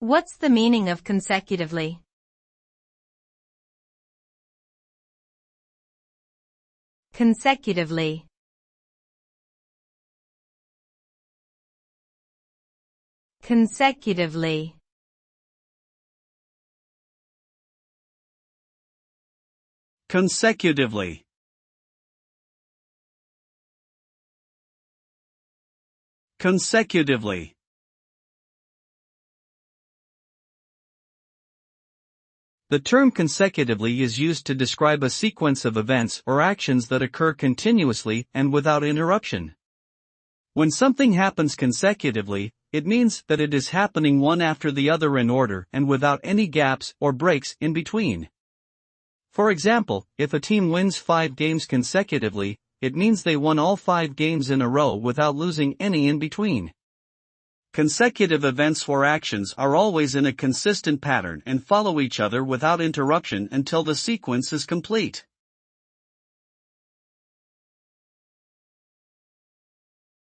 What's the meaning of consecutively? Consecutively. Consecutively. Consecutively. Consecutively. The term consecutively is used to describe a sequence of events or actions that occur continuously and without interruption. When something happens consecutively, it means that it is happening one after the other in order and without any gaps or breaks in between. For example, if a team wins 5 games consecutively, it means they won all 5 games in a row without losing any in between. Consecutive events or actions are always in a consistent pattern and follow each other without interruption until the sequence is complete.